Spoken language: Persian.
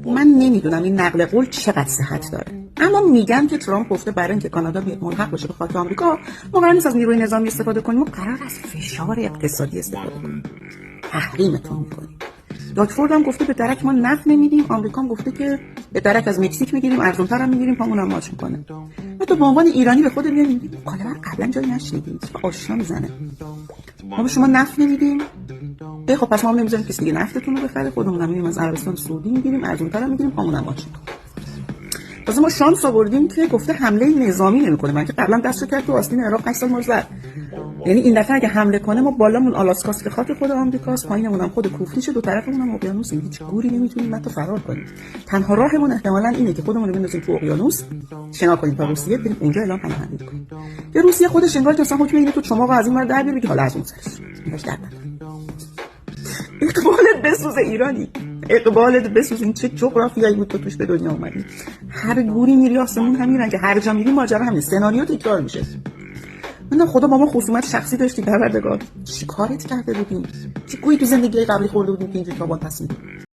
من نمیدونم این نقل قول چقدر صحت داره، اما میگن که ترامپ گفته برای اینکه کانادا بیاد ملحق بشه به خاک آمریکا ما قرار نیست از نیروی نظامی استفاده کنیم، ما قرار از فشار اقتصادی استفاده کنیم، تحریمتون میکنیم. داکفورد هم گفته به درک ما نفت نمیدیم، آمریکا هم گفته که به درک از مکزیک میگیریم، ارزان‌تر هم میگیریم، پامون هم ماچ میکنه. تو به عنوان ایرانی به خودت میگی غالبا قبلا جایی نشنیدی، آشنا میزنه. ما به شما نفت نمیدیم، خب پس ما هم نمیذاریم کسی دیگه نفتتون رو بخره، خودمون هم میریم از عربستان سعودی میگیریم، ارزان‌تر هم میگیریم، پامون هم ماچ میکنه. واسه ما شانس آوردیم که گفته حمله نظامی نمیکنه، من که قبلا دستو کرد تو آستین عراق 8 سال ما زد. یعنی این دفعه اگه حمله کنه ما بالامون آلاسکاست که خاک خود آمریکاست، پایینمون هم خود کوفریشه، دو طرفمون هم اقیانوسه، هیچ گوری نمیتونیم حتی فرار کنیم. تنها راهمون احتمالاً اینه که خودمون رو بندازیم تو اقیانوس، شنا کنیم تا روسیه بریم اونجا اعلام پناهندگی کنیم. که روسیه خودش انگار که اصلا حکم اینه تو چماق از این ور در بیاری که حالا از اون سرش اینش در اقبالت بسوز ایرانی، اقبالت بسوز. این چه جغرافیایی بود تو توش به دنیا اومدی؟ هر گوری میری آسمون همین رنگه، هر جا میری ماجرا همین، سناریو تکرار میشه. من خدا با ما خصومت شخصی داشتی پروردگار، چی کارت کرده بودیم؟ چی گویی تو زندگی قبلی خورده بودیم که اینجوری تا با تصمیم